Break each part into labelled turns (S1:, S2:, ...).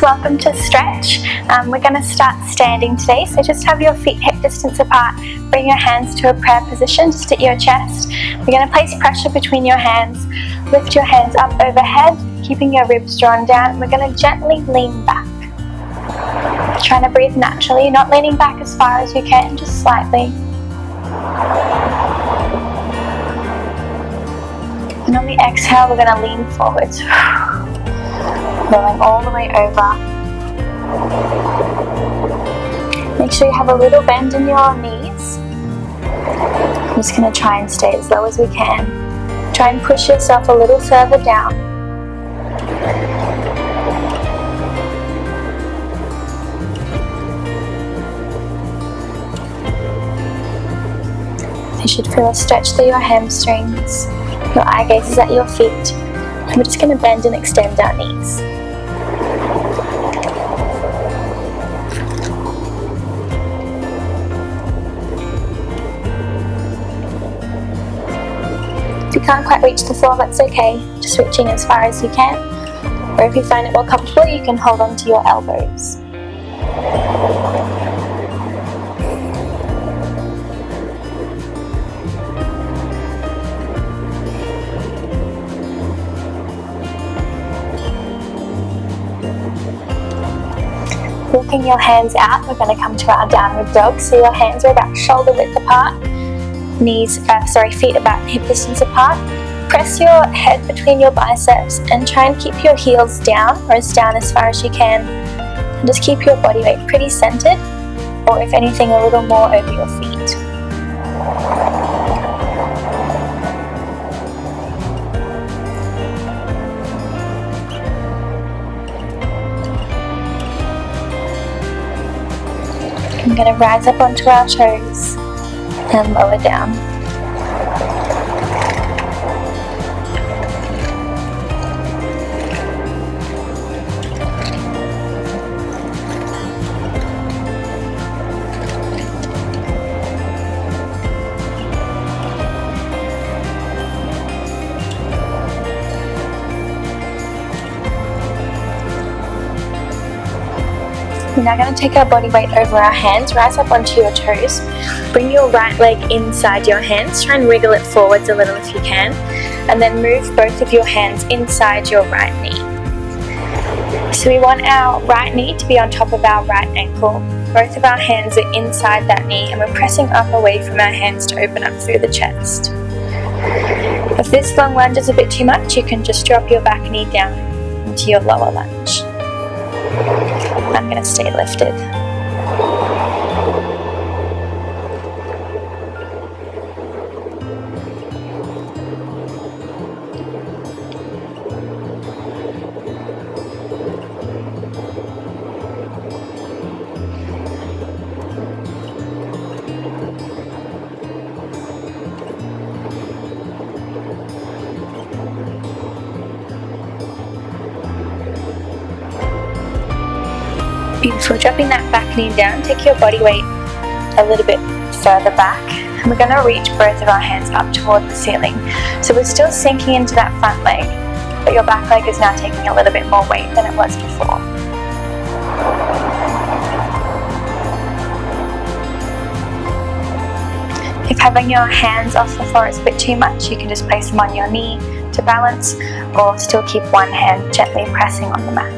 S1: welcome to stretch. We're going to start standing today, so just have your feet hip distance apart, bring your hands to a prayer position just at your chest. We're going to place pressure between your hands, lift your hands up overhead, keeping your ribs drawn down. We're going to gently lean back. Trying to breathe naturally, not leaning back as far as you can, just slightly. And on the exhale, we're going to lean forwards. Rolling all the way over. Make sure you have a little bend in your knees. I'm just going to try and stay as low as we can. Try and push yourself a little further down. You should feel a stretch through your hamstrings. Your eye gaze is at your feet. And we're just going to bend and extend our knees. If you can't quite reach the floor, that's okay. Just reaching as far as you can. Or if you find it more comfortable, you can hold on to your elbows. Walking your hands out, we're going to come to our downward dog. So your hands are about shoulder width apart, feet about hip distance apart. Press your head between your biceps and try and keep your heels down, or as down as far as you can. And just keep your body weight pretty centered, or if anything, a little more over your feet. I'm going to rise up onto our toes and lower down. We're now going to take our body weight over our hands, rise up onto your toes, bring your right leg inside your hands, try and wriggle it forwards a little if you can, and then move both of your hands inside your right knee. So we want our right knee to be on top of our right ankle. Both of our hands are inside that knee and we're pressing up away from our hands to open up through the chest. If this long lunge is a bit too much, you can just drop your back knee down into your lower lunge. I'm going to stay lifted. Beautiful. Dropping that back knee down, take your body weight a little bit further back, and we're going to reach both of our hands up toward the ceiling. So we're still sinking into that front leg, but your back leg is now taking a little bit more weight than it was before. If having your hands off the floor is a bit too much, you can just place them on your knee to balance, or still keep one hand gently pressing on the mat.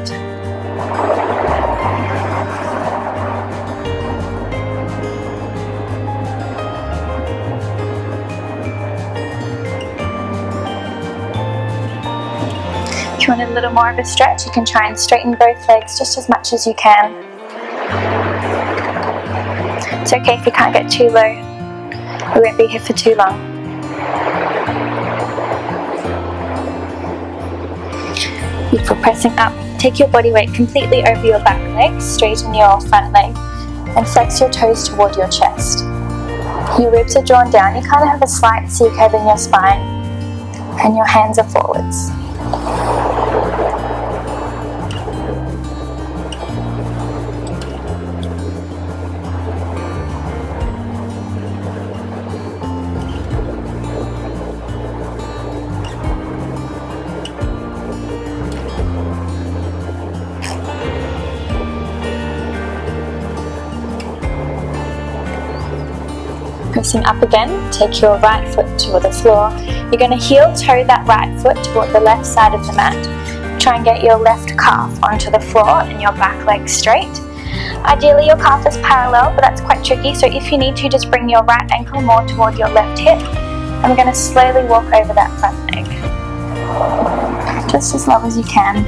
S1: If you want a little more of a stretch, you can try and straighten both legs just as much as you can. It's okay if you can't get too low. We won't be here for too long. Beautiful. Pressing up. Take your body weight completely over your back leg, straighten your front leg, and flex your toes toward your chest. Your ribs are drawn down. You kind of have a slight C curve in your spine, and your hands are forwards. Pressing up again, take your right foot toward the floor. You're going to heel toe that right foot toward the left side of the mat. Try and get your left calf onto the floor and your back leg straight. Ideally your calf is parallel, but that's quite tricky, so if you need to, just bring your right ankle more toward your left hip, and we're going to slowly walk over that front leg. Just as low as you can.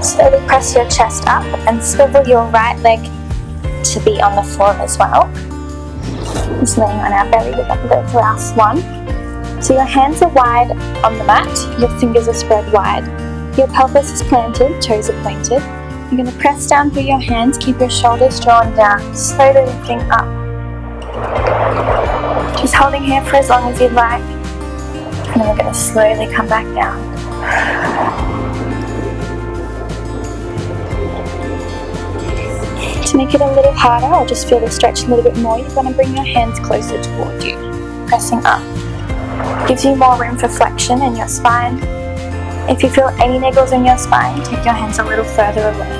S1: Slowly press your chest up and swivel your right leg to be on the floor as well. Just laying on our belly, we're going to go for last one. So your hands are wide on the mat, your fingers are spread wide. Your pelvis is planted, toes are pointed. You're going to press down through your hands, keep your shoulders drawn down, slowly lifting up. Just holding here for as long as you'd like. And then we're going to slowly come back down. To make it a little harder, or just feel the stretch a little bit more, you're going to bring your hands closer toward you, pressing up. Gives you more room for flexion in your spine. If you feel any niggles in your spine, take your hands a little further away.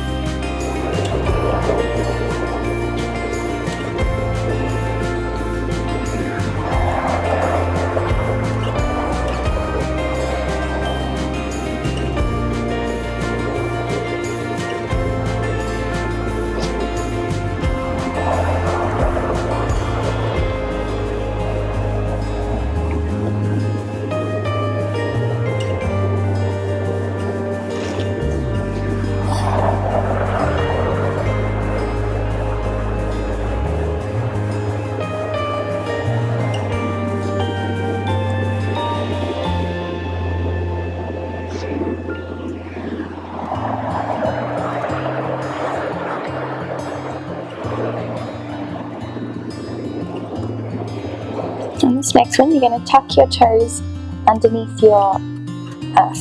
S1: On this next one, you're going to tuck your toes underneath your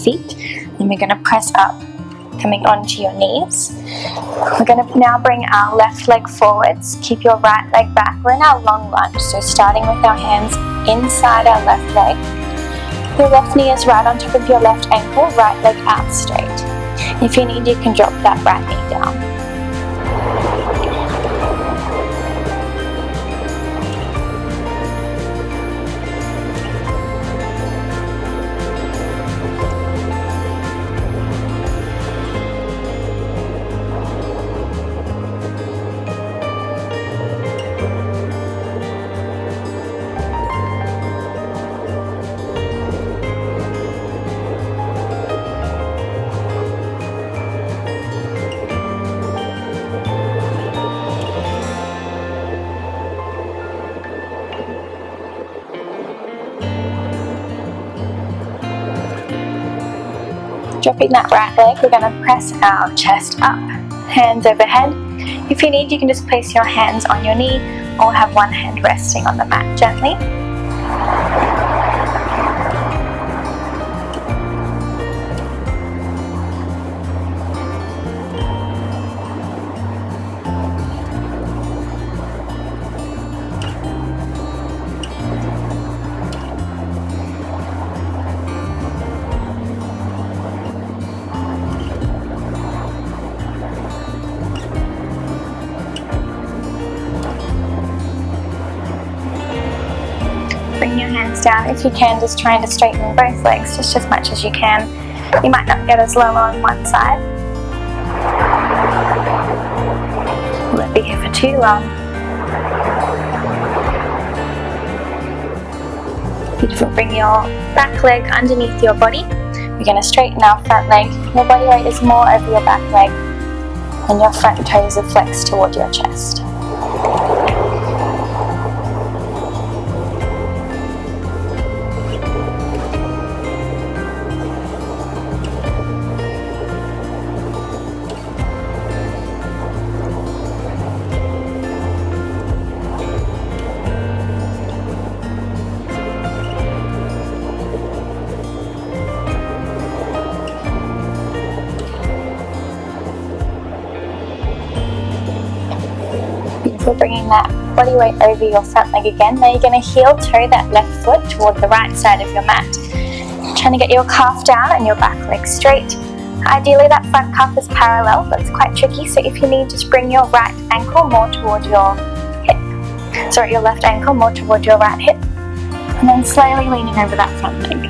S1: feet, and we're going to press up, coming onto your knees. We're going to now bring our left leg forwards, keep your right leg back. We're in our long lunge, so starting with our hands inside our left leg. Your left knee is right on top of your left ankle, right leg out straight. If you need, you can drop that right knee down. Dropping that right leg, we're going to press our chest up, hands overhead. If you need, you can just place your hands on your knee or have one hand resting on the mat gently. Bring your hands down. If you can, just trying to straighten both legs just as much as you can. You might not get as low on one side. Won't be here for too long. Beautiful. Bring your back leg underneath your body. We're going to straighten our front leg. Your body weight is more over your back leg, and your front toes are flexed toward your chest. bringing that body weight over your front leg again. Now you're going to heel toe that left foot toward the right side of your mat. Trying to get your calf down and your back leg straight. Ideally that front calf is parallel, but it's quite tricky, so if you need, just bring your right ankle more toward your hip. Sorry, your left ankle more toward your right hip. And then slowly leaning over that front leg.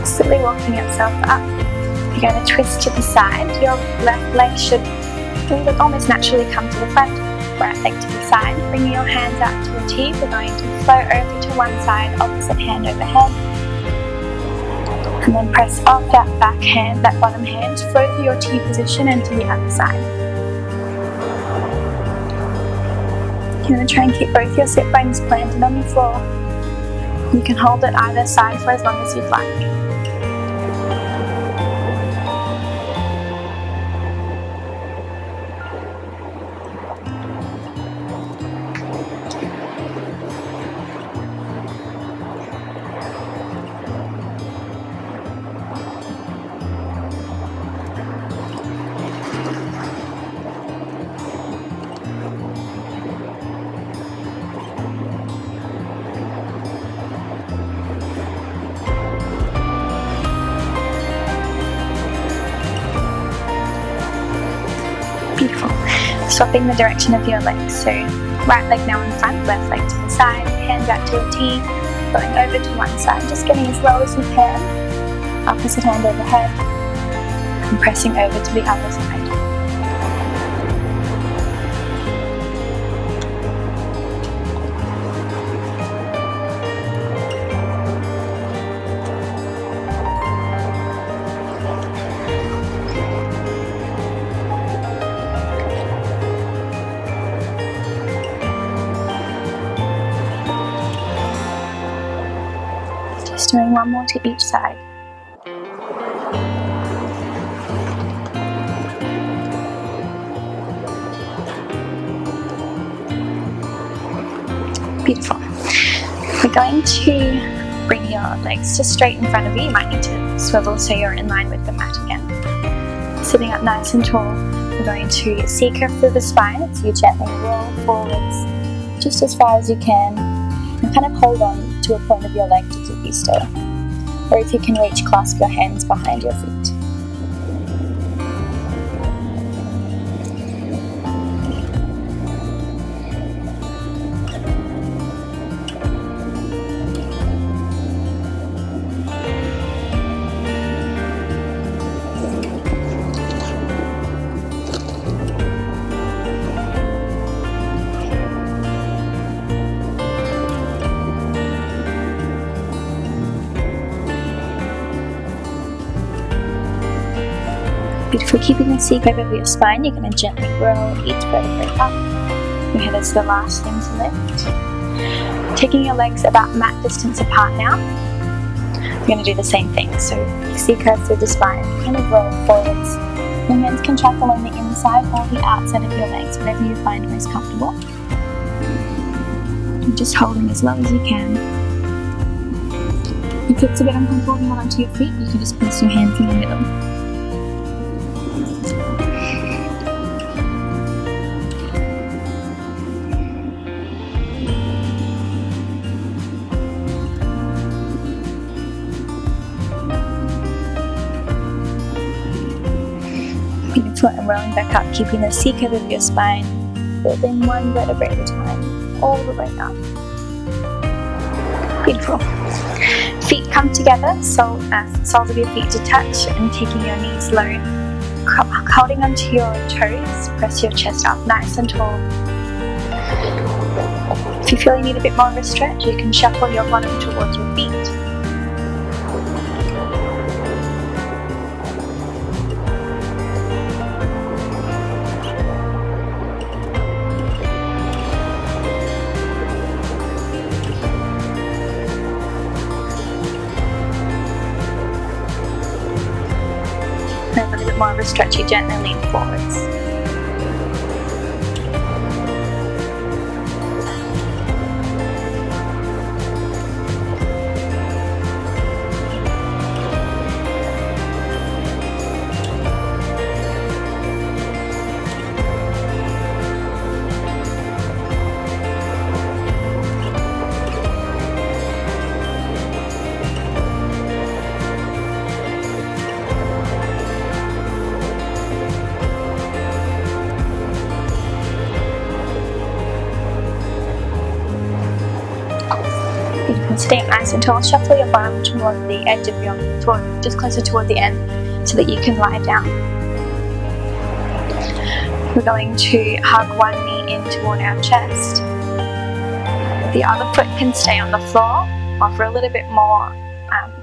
S1: Slowly walking yourself up. You're going to twist to the side. Your left leg should almost naturally come to the front, right leg to the side. Bringing your hands out to a T, we're going to flow over to one side, opposite hand over head. And then press off that back hand, that bottom hand, flow through your T position and to the other side. You're going to try and keep both your sit bones planted on the floor. You can hold it either side for as long as you'd like. Beautiful. Swapping the direction of your legs. So right leg now in front, left leg to the side, hands out to a T, going over to one side, just getting as low as you can, opposite hand overhead, and pressing over to the other side. Just doing one more to each side. Beautiful. We're going to bring your legs just straight in front of you. You might need to swivel so you're in line with the mat again. Sitting up nice and tall, we're going to C-curve through the spine, so you gently roll forwards just as far as you can, and kind of hold on to a point of your leg to keep you still. Or if you can reach, clasp your hands behind your feet. Beautiful. Keeping the C-curve over your spine, you're going to gently roll each vertebrae up. Your head is the last thing to lift. Taking your legs about mat distance apart now. You're going to do the same thing. So C-curve through the spine, kind of roll forwards. Your hands can track along the inside or the outside of your legs, whatever you find most comfortable. And just holding as low as you can. If it's a bit uncomfortable to hold onto your feet, you can just place your hands in the middle. Beautiful, and rolling back up, keeping the C-curve of your spine, building one vertebrae at a time, all the way up. Beautiful. Feet come together, soles of your feet to touch, and taking your knees low, Holding onto your toes, press your chest up nice and tall. If you feel you need a bit more of a stretch, you can shuffle your bottom towards your feet. And a little bit more of a stretch, you gently lean forwards. You can stay nice and tall. Shuffle your bottom toward the edge of your floor, just closer toward the end, so that you can lie down. We're going to hug one knee in toward our chest. The other foot can stay on the floor. Offer a little bit more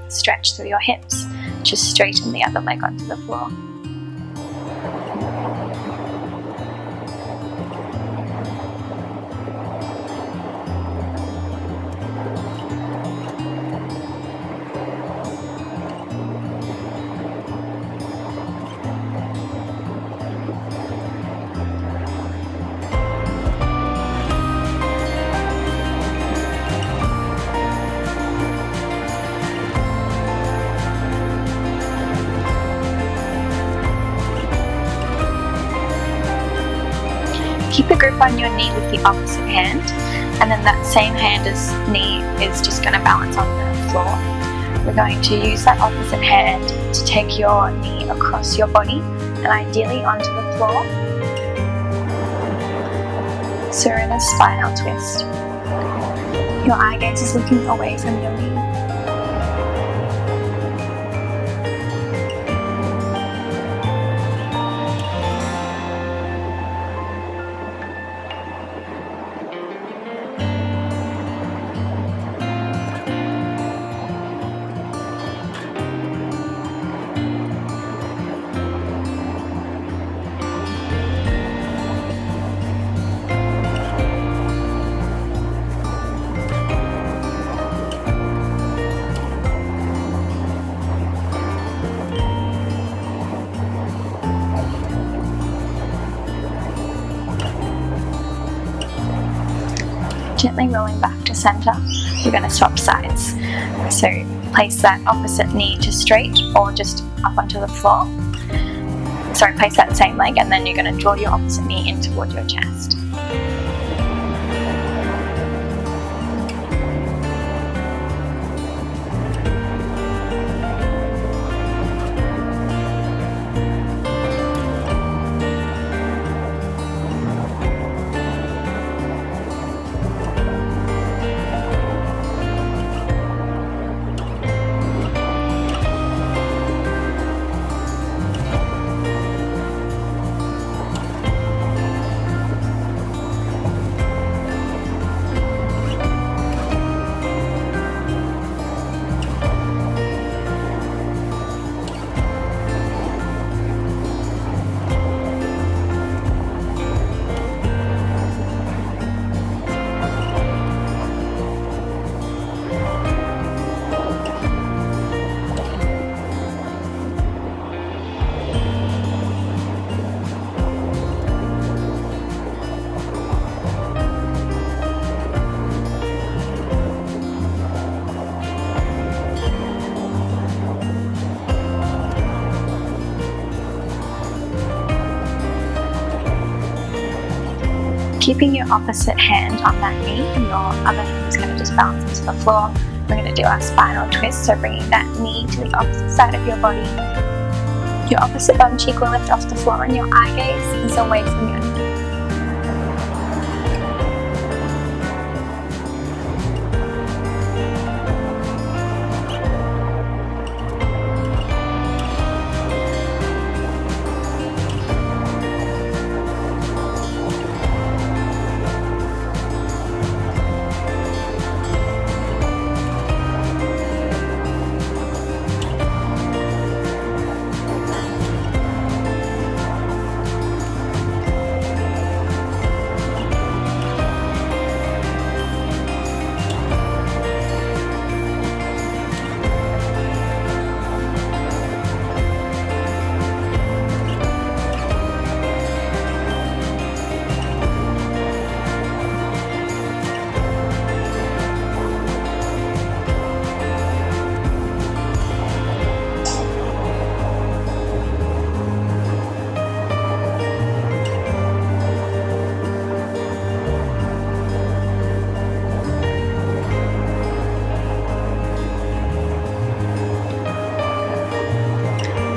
S1: stretch through your hips. Just straighten the other leg onto the floor. Keep a grip on your knee with the opposite hand, and then that same knee is just going to balance on the floor. We're going to use that opposite hand to take your knee across your body and ideally onto the floor. So we're in a spinal twist. Your eye gaze is looking away from your knee. Gently rolling back to center, we're going to swap sides. So place that opposite knee to straight or just up onto the floor. Sorry, place that same leg, and then you're going to draw your opposite knee in toward your chest. Keeping your opposite hand on that knee, your other hand is going to just bounce into the floor. We're going to do our spinal twist, so bringing that knee to the opposite side of your body. Your opposite bum cheek will lift off the floor and your eye gaze is away from your knee.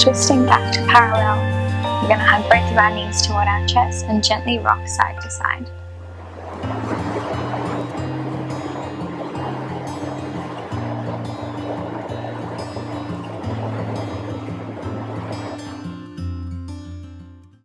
S1: Twisting back to parallel. We're going to hug both of our knees toward our chest and gently rock side to side.